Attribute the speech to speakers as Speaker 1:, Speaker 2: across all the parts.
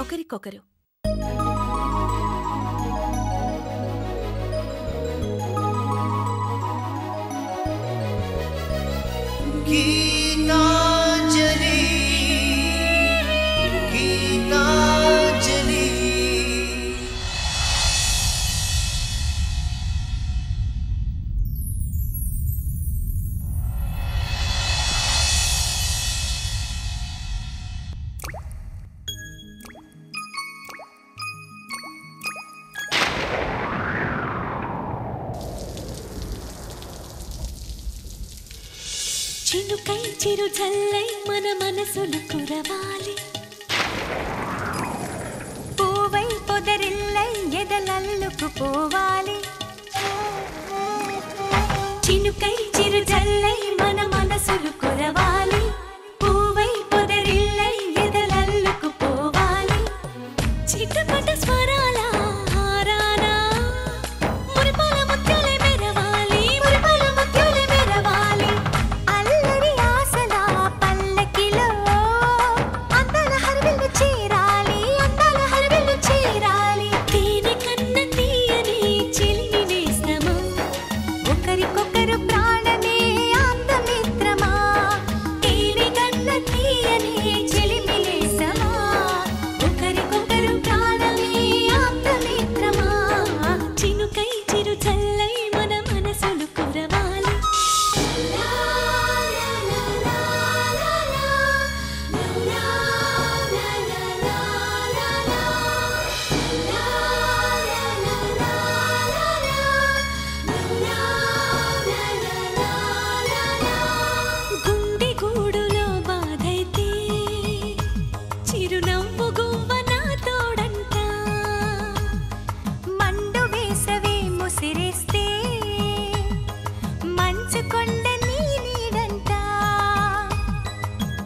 Speaker 1: ఒకరికొకరు చినుకై చిరు జల్లై మన మనసులు కురవాలి పూవై పొదరిల్లై ఎదలల్లుకు పోవాలి చినుకై చిరు జల్లై మన మనసులు కురవాలి పూవై పొదరిల్లై ఎదలల్లుకు పోవాలి చిటపట స్వరాల హారానా మురిపాల ముత్యాలే మెరవాలి మురిపాల ముత్యాలే మెరవాలి అల్లరి ఆసల పల్లకిలో అందాల హరివిల్లు చేరాలి అందాల హరివిల్లు చేరాలి తేనె కన్న తీయని చిలిమి నేస్తమా ఒకరికొకరు ప్రాణమే ఆత్మమిత్రమా తేనె కన్న తీయని చిలిమి నేస్తమా ఒకరికొకరు ప్రాణమే ఆత్మమిత్రమా చినుకై చిరు చల్లై మన మనసులు కురవాలి గుండె గూడులో బాధైతే చిరునవ్వు గువ్వ నా తోడంట మండు వేసవే ముసిరేస్తే మంచు కొండ నీ నీడంట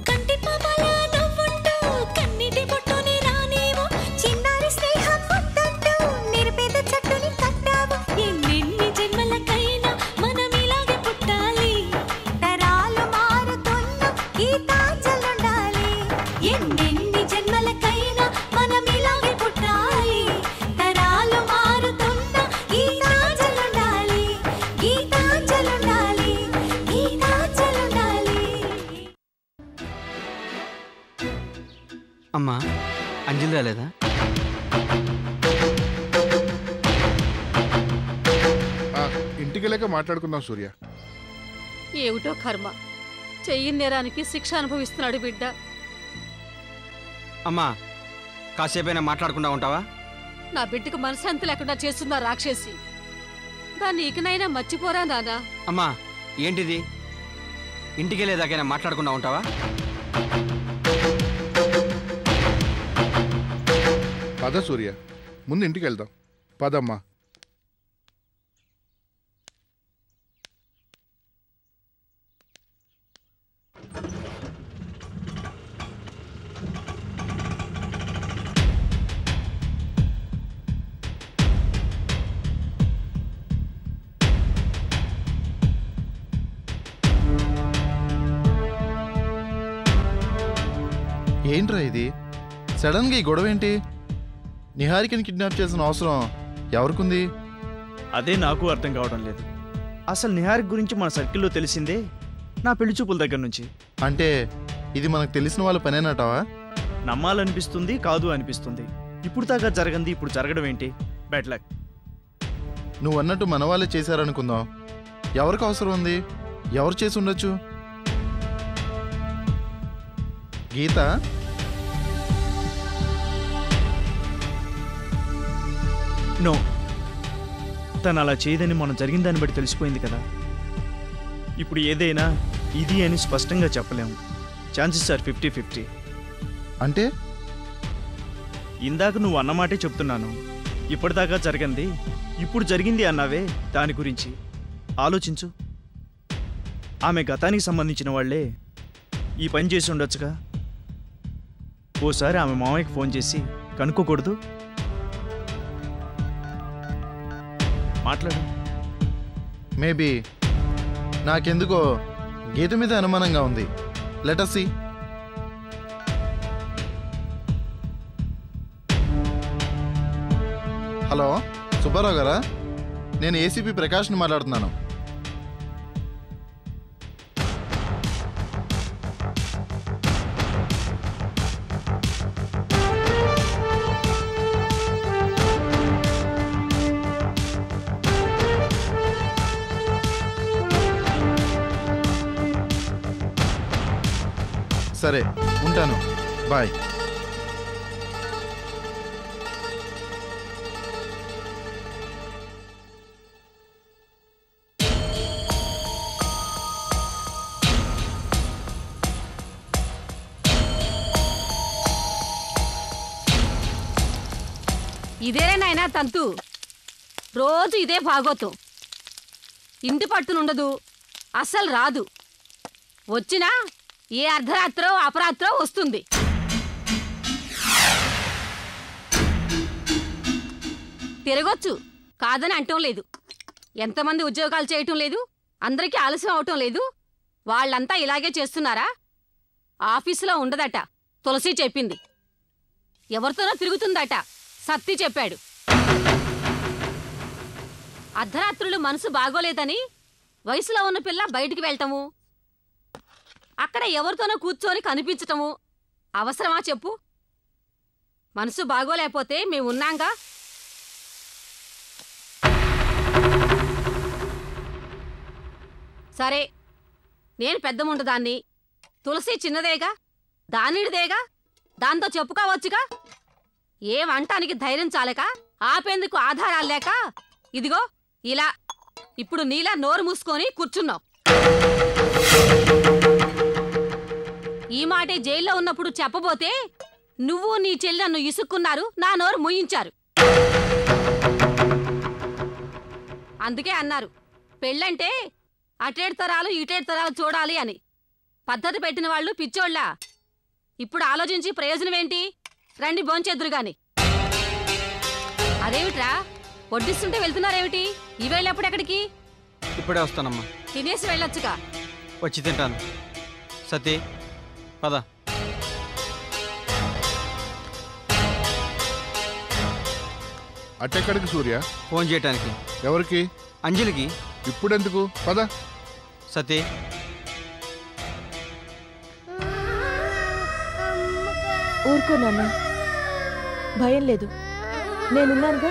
Speaker 1: కంటి పాపలా నవ్వుంటూ కన్నిటి బొట్టుని రానేమో చిన్నారి స్నేహం ముద్దంటూ నిరుపేద చెట్టుని కట్టావు ఎన్నెన్ని జన్మలకైనా మనం ఇలాగే పుట్టాలి తరాలు మారుతున్న గీతాంజలుండాలి ఎన్నెన్ని జన్మలకైనా మనం ఇలాగే పుట్టాలి తరాలు మారుతున్న గీతాంజలుండాలి గీతాంజలుండాలి గీతాంజలుండాలి
Speaker 2: అమ్మా అంజలి రాలేదా?
Speaker 3: ఇంటికి వెళ్ళాక మాట్లాడుకుందాం సూర్య.
Speaker 4: ఏమిటో కర్మ, చెయ్యని నేరానికి శిక్ష అనుభవిస్తున్నాడు బిడ్డ.
Speaker 2: అమ్మా కాసేపైనా మాట్లాడకుండా ఉంటావా?
Speaker 4: నా బిడ్డకు మనశ్శాంతి లేకుండా చేస్తున్నా రాక్షసి. దాన్ని ఇకనైనా మర్చిపోరా నానా.
Speaker 2: అమ్మా ఏంటిది? ఇంటికి వెళ్ళేదాకైనా మాట్లాడకుండా ఉంటావా?
Speaker 3: పద సూర్య, ముందు ఇంటికి వెళ్దాం. పదమ్మా.
Speaker 5: ఏంట్రా ఇది? సడన్గా ఈ గొడవ ఏంటి? నిహారికని కిడ్నాప్ చేసిన అవసరం ఎవరికుంది?
Speaker 6: అదే నాకు అర్థం కావడం లేదు. అసలు నిహారిక గురించి మన సర్కిల్లో తెలిసిందే నా పెళ్లి చూపుల దగ్గర నుంచి.
Speaker 5: అంటే ఇది మనకు తెలిసిన వాళ్ళ పనేనటావా?
Speaker 6: నమ్మాలనిపిస్తుంది, కాదు అనిపిస్తుంది. ఇప్పుడు దాకా జరగంది ఇప్పుడు జరగడం ఏంటి? Bad luck.
Speaker 5: నువ్వు అన్నట్టు మన వాళ్ళే చేశారనుకుందాం. ఎవరికి అవసరం ఉంది? ఎవరు చేసి ఉండొచ్చు? గీత?
Speaker 6: నో, తను అలా చేయదని మనం జరిగిన దాన్ని బట్టి తెలిసిపోయింది కదా. ఇప్పుడు ఏదైనా ఇది అని స్పష్టంగా చెప్పలేము. Chances are 50-50.
Speaker 5: అంటే
Speaker 6: ఇందాక నువ్వు అన్నమాటే చెప్తున్నాను. ఇప్పటిదాకా జరగంది ఇప్పుడు జరిగింది అన్నావే, దాని గురించి ఆలోచించు. ఆమె గతానికి సంబంధించిన వాళ్లే ఈ పని చేసి ఉండొచ్చుగా. ఓసారి ఆమె మామయ్యకి ఫోన్ చేసి కనుక్కోకూడదు? మాట్లాడు.
Speaker 5: మేబీ నాకెందుకో గీత మీద అనుమానంగా ఉంది. Let us see. Hello, Subbarao గారా? నేను ఏసీపీ ప్రకాష్ని మాట్లాడుతున్నాను. సరే, ఉంటాను. బాయ్.
Speaker 4: ఇదేనే నాయనా తంతు, రోజు ఇదే భాగోతం. ఇంటి పట్టునుండదు, అస్సలు రాదు. వచ్చినా ఏ అర్ధరాత్రో అపరాత్రో వస్తుంది. తిరగొచ్చు, కాదని అంటం లేదు. ఎంతమంది ఉద్యోగాలు చేయటం లేదు, అందరికీ ఆలస్యం అవటం లేదు. వాళ్ళంతా ఇలాగే చేస్తున్నారా? ఆఫీసులో ఉండదట, తులసి చెప్పింది. ఎవరితోనో తిరుగుతుందట, సత్తి చెప్పాడు. అర్ధరాత్రులు మనసు బాగోలేదని వయసులో ఉన్న పిల్ల బయటికి వెళ్తాము, అక్కడ ఎవరితోనో కూర్చొని కనిపించటము అవసరమా చెప్పు? మనసు బాగోలేకపోతే మేమున్నాంగా. సరే, నేను పెద్దముండదాన్ని, తులసి చిన్నదేగా, దానిడిదేగా, దాంతో చెప్పుకోవచ్చుగా. ఏమంటానికి ధైర్యం చాలక, ఆపేందుకు ఆధారాలు లేక, ఇదిగో ఇలా ఇప్పుడు నీలా నోరు మూసుకొని కూర్చున్నావు. ఈ మాటే జైల్లో ఉన్నప్పుడు చెప్పబోతే నువ్వు నీ చెల్లి నన్ను ఇసుక్కున్నారు, నా నోరు ముయించారు. అందుకే అన్నారు, పెళ్ళంటే అటేడు తరాలు ఇటేడు తరాలు చూడాలి అని. పద్ధతి పెట్టిన వాళ్ళు పిచ్చోళ్ళ. ఇప్పుడు ఆలోచించి ప్రయోజనమేంటి? రండి భోంచేద్దురుగాని. అదేమిట్రా వడ్డిస్తుంటే వెళ్తున్నారేమిటి? ఇవేళ్ళెప్పుడెక్కడికి?
Speaker 2: ఇప్పుడే వస్తానమ్మా.
Speaker 4: తినేసి వెళ్ళొచ్చుగా.
Speaker 2: వచ్చి తింటాను. సతీ, పద.
Speaker 3: అట్టెక్కడికి సూర్య?
Speaker 2: ఫోన్ చేయటానికి.
Speaker 3: ఎవరికి?
Speaker 2: అంజలికి.
Speaker 3: ఇప్పుడెందుకు? పద.
Speaker 2: సతీ,
Speaker 7: ఊరుకో నాన్న, భయం లేదు, నేనున్నానుగా.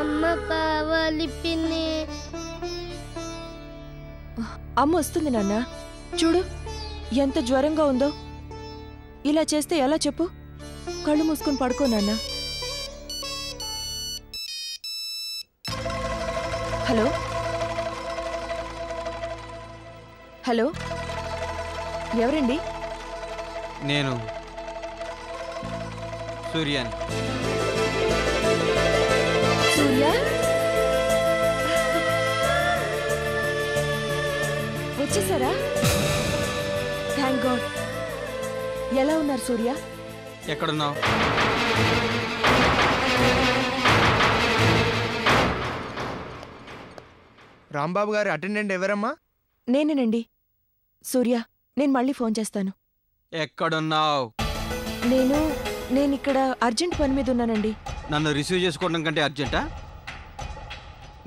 Speaker 8: అమ్మ కావాలి పిన్ని.
Speaker 7: అమ్మ వస్తుంది నాన్న. చూడు ఎంత జ్వరంగా ఉందో. ఇలా చేస్తే ఎలా చెప్పు? కళ్ళు మూసుకొని పడుకో నాన్న. హలో హలో, ఎవరండి?
Speaker 2: నేను సూర్యాని.
Speaker 7: సూర్య, వచ్చేసారా? Thank God. ఎలా ఉన్నారు సూర్య?
Speaker 2: ఎక్కడున్నావు?
Speaker 9: రాంబాబు గారి అటెండెంట్ ఎవరమ్మా?
Speaker 7: నేనేనండి. సూర్య, నేను మళ్ళీ ఫోన్ చేస్తాను.
Speaker 2: ఎక్కడున్నావు?
Speaker 7: నేనిక్కడ అర్జెంట్ పని మీద ఉన్నానండి.
Speaker 2: నన్ను రిసీవ్ చేసుకోవడం కంటే అర్జెంటా?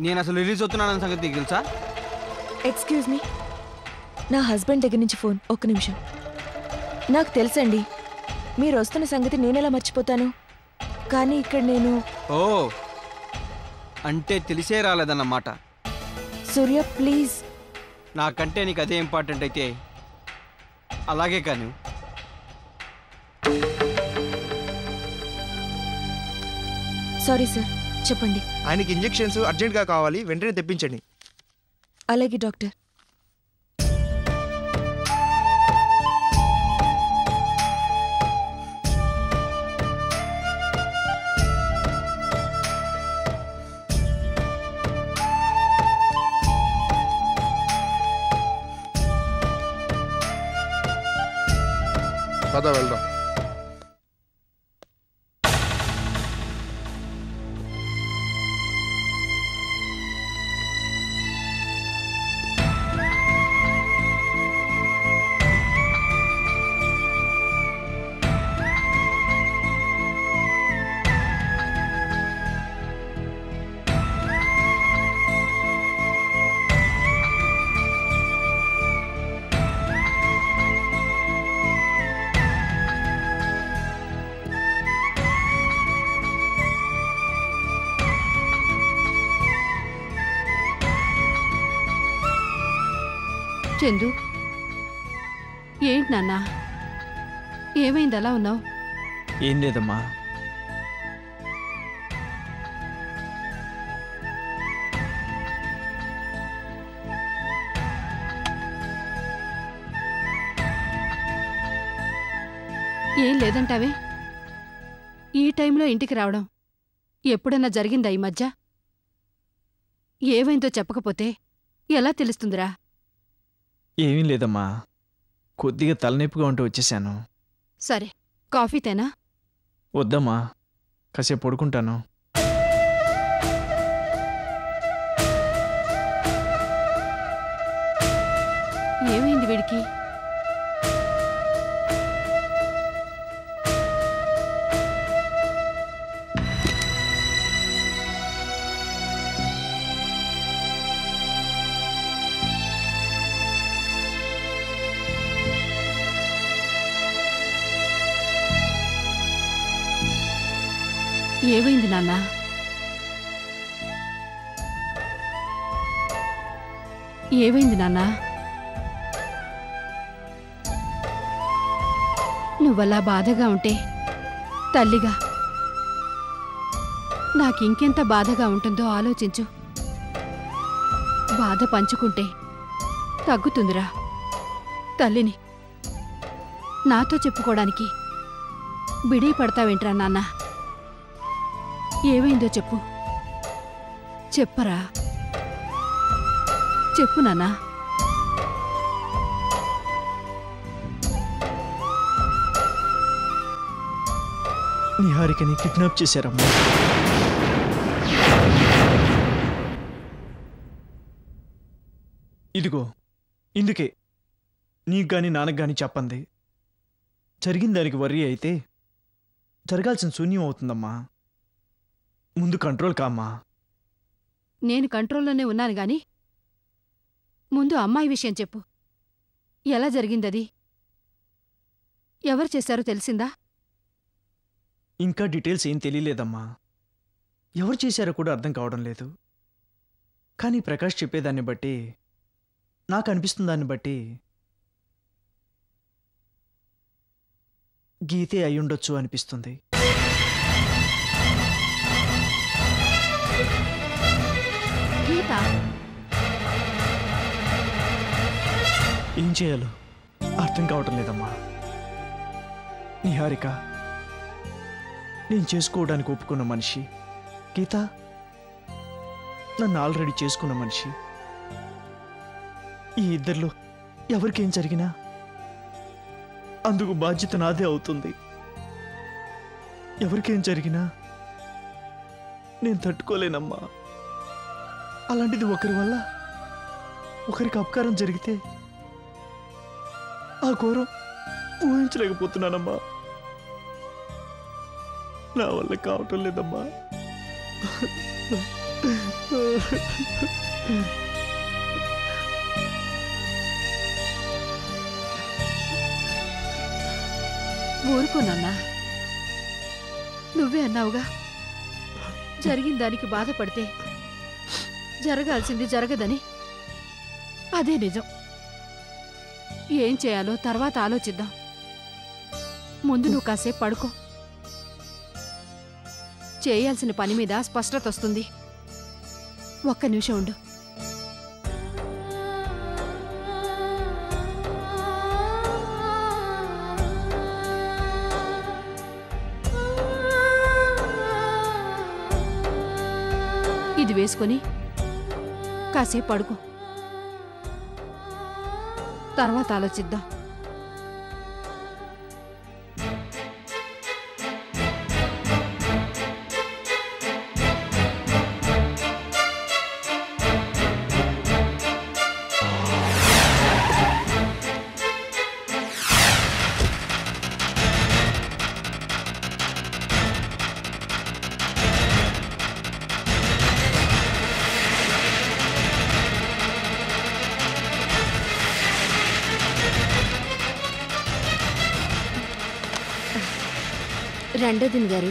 Speaker 2: నేను అసలు రిలీజ్ అవుతున్నానన్న సంగతి నీకు తెలుసా?
Speaker 7: ఎక్స్క్యూజ్ మీ, నా హస్బెండ్ దగ్గర నుంచి ఫోన్. ఒక్క నిమిషం. నాకు తెలుసండి, మీరు వస్తున్న సంగతి నేనెలా మర్చిపోతాను. కానీ ఇక్కడ నేను...
Speaker 2: ఓ, అంటే తెలిసే రాలేదన్నమాట.
Speaker 7: సూర్య ప్లీజ్.
Speaker 2: నాకంటే నీకు అదే ఇంపార్టెంట్ అయితే అలాగే. కానీ
Speaker 7: సారీ సార్, చెప్పండి.
Speaker 9: ఆయనకి ఇంజెక్షన్స్ అర్జెంట్గా కావాలి, వెంటనే తెప్పించండి.
Speaker 7: అలాగే డాక్టర్.
Speaker 3: పద వెళ్దాం.
Speaker 10: చందు, ఏంటి నాన్నా? ఏమైంది అలా ఉన్నావు?
Speaker 6: ఏం లేదమ్మా.
Speaker 10: ఏం లేదంటావే? ఈ టైంలో ఇంటికి రావడం ఎప్పుడన్నా జరిగిందా ఈ మధ్య? ఏమైందో చెప్పకపోతే ఎలా తెలుస్తుందిరా?
Speaker 6: ఏమీ లేదమ్మా, కొద్దిగా తలనొప్పిగా ఉంటే వచ్చేసాను.
Speaker 10: సరే, కాఫీ తేనా?
Speaker 6: వద్దమ్మా, కాసేపు పడుకుంటాను.
Speaker 10: ఏమైంది వీడికి? ఏమైంది నాన్నా? ఏమైంది నాన్నా? నువ్వలా బాధగా ఉంటే తల్లిగా నాకింకెంత బాధగా ఉంటుందో ఆలోచించు. బాధ పంచుకుంటే తగ్గుతుందిరా. తల్లిని నాతో చెప్పుకోవడానికి బిడీ పడతావేంట్రా నాన్న? ఏమైందో చెప్పు. చెప్పరా, చెప్పు నాన్నా.
Speaker 6: నిహారికని కిడ్నాప్ చేశారమ్మా. ఇదిగో ఇందుకే నీకు గాని నాన్నకు గాని చెప్పండి. జరిగిన దానికి వర్రీ అయితే జరగాల్సిన శూన్యం అవుతుందమ్మా. ముందు కంట్రోల్ కామ్మా.
Speaker 10: నేను కంట్రోల్లోనే ఉన్నాను గాని ముందు అమ్మాయి విషయం చెప్పు. ఎలా జరిగిందది? ఎవరు చేశారో తెలిసిందా?
Speaker 6: ఇంకా డీటెయిల్స్ ఏం తెలియలేదమ్మా. ఎవరు చేశారో కూడా అర్థం కావడం లేదు. కానీ ప్రకాష్ చెప్పేదాన్ని బట్టి, నాకు అనిపిస్తున్న దాన్ని బట్టి గీతే అయ్యుండొచ్చు అనిపిస్తుంది.
Speaker 10: గీత?
Speaker 6: ఏం చేయాలో అర్థం కావటం లేదమ్మా. నిహారిక నేను చేసుకోవడానికి ఒప్పుకున్న మనిషి, గీత నన్ను ఆల్రెడీ చేసుకున్న మనిషి. ఈ ఇద్దరిలో ఎవరికేం జరిగినా అందుకు బాధ్యత నాదే అవుతుంది. ఎవరికేం జరిగినా నేను తట్టుకోలేనమ్మా. అలాంటిది ఒకరి వల్ల ఒకరికి అపకారం జరిగితే ఆ ఘోరం ఊహించలేకపోతున్నానమ్మా. నా వల్ల కావటం లేదమ్మా.
Speaker 10: ఊరుకోనన్నా. నువ్వే అన్నావుగా, జరిగిన దానికి బాధపడితే జరగాల్సింది జరగదని. అదే నిజం. ఏం చేయాలో తర్వాత ఆలోచిద్దాం. ముందు నువ్వు కాసేపు పడుకో. చేయాల్సిన పని మీద స్పష్టత వస్తుంది. ఒక్క నిమిషం ఉండు. ఇది వేసుకొని కాసేపు పడుకో. తర్వాత ఆలోచిద్దాం.
Speaker 7: రండదిన్ గారు.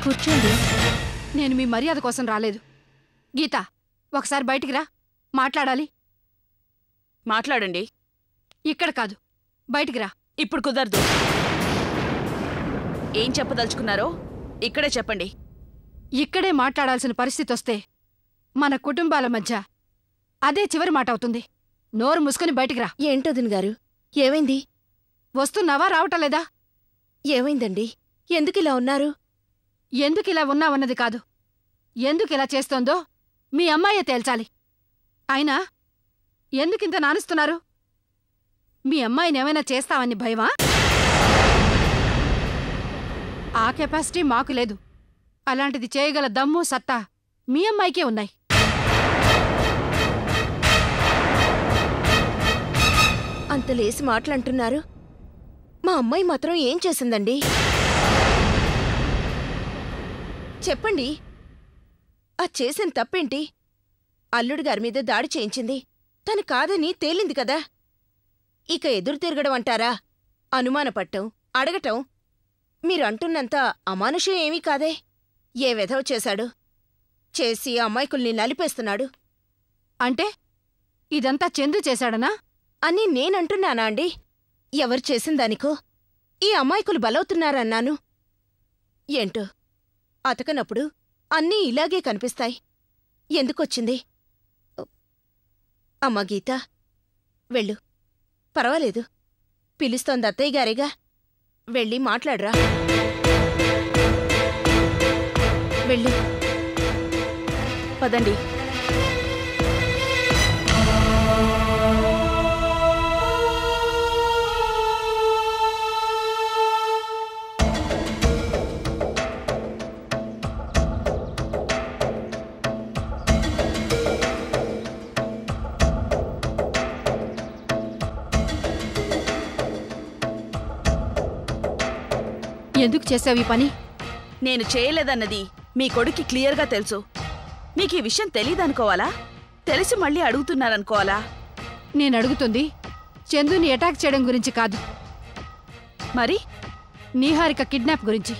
Speaker 7: కూర్చోండి.
Speaker 10: నేను మీ మర్యాద కోసం రాలేదు. గీత, ఒకసారి బయటికి రా, మాట్లాడాలి.
Speaker 11: మాట్లాడండి.
Speaker 10: ఇక్కడ కాదు, బయటికి రా.
Speaker 11: ఇప్పుడు కుదరదు. ఏం చెప్పదలుచుకున్నారో ఇక్కడే చెప్పండి.
Speaker 10: ఇక్కడే మాట్లాడాల్సిన పరిస్థితి వస్తే మన కుటుంబాల మధ్య అదే చివరి మాట అవుతుంది. నోరు మూసుకుని బయటికి రా.
Speaker 7: ఏంటోదిన గారు, ఏమైంది?
Speaker 10: వస్తున్నావా, రావటలేదా?
Speaker 7: ఏమైందండి? ఎందుకిలా ఉన్నారు?
Speaker 10: ఎందుకిలా ఉన్నావన్నది కాదు, ఎందుకిలా చేస్తోందో మీ అమ్మాయే తేల్చాలి. అయినా ఎందుకింత నానుస్తున్నారు? మీ అమ్మాయినేమైనా చేస్తావని భయమా? ఆ కెపాసిటీ మాకు లేదు. అలాంటిది చేయగల దమ్ము, సత్తా మీ అమ్మాయికే ఉన్నాయి.
Speaker 7: అంత లేసి మాటలంటున్నారు. మా అమ్మాయి మాత్రం ఏం చేసిందండి? చెప్పండి. ఆ చేసిన తప్పేంటి? అల్లుడి గారి మీద దాడి చేయించింది తను కాదని తేలింది కదా. ఇక ఎదురు తిరగడం అంటారా? అనుమానపట్టం, అడగటం మీరంటున్నంత అమానుషం ఏమీ కాదే. ఏ వెధవ చేశాడు? చేసి అమ్మాయికుల్ని నలిపేస్తున్నాడు.
Speaker 10: అంటే ఇదంతా చందు చేశాడనా
Speaker 7: అని నేనంటున్నానా అండి? ఎవరు చేసిందానికో ఈ అమ్మాయికులు బలవుతున్నారన్నాను. ఏంటో అతకనప్పుడు అన్నీ ఇలాగే కనిపిస్తాయి. ఎందుకొచ్చింది? అమ్మా గీత, వెళ్ళు. పర్వాలేదు, పిలుస్తోంది అత్తయ్య గారేగా. వెళ్ళి మాట్లాడరా. వెళ్ళు.
Speaker 11: పదండి.
Speaker 10: ఎందుకు చేసావు ఈ పని?
Speaker 11: నేను చేయలేదన్నది మీ కొడుక్కి క్లియర్గా తెలుసు. మీకు ఈ విషయం తెలీదనుకోవాలా? తెలిసి మళ్ళీ అడుగుతున్నారనుకోవాలా?
Speaker 10: నేనడుగుతుంది చందుని అటాక్ చేయడం గురించి కాదు,
Speaker 11: మరి
Speaker 10: నీహారిక కిడ్నాప్ గురించి.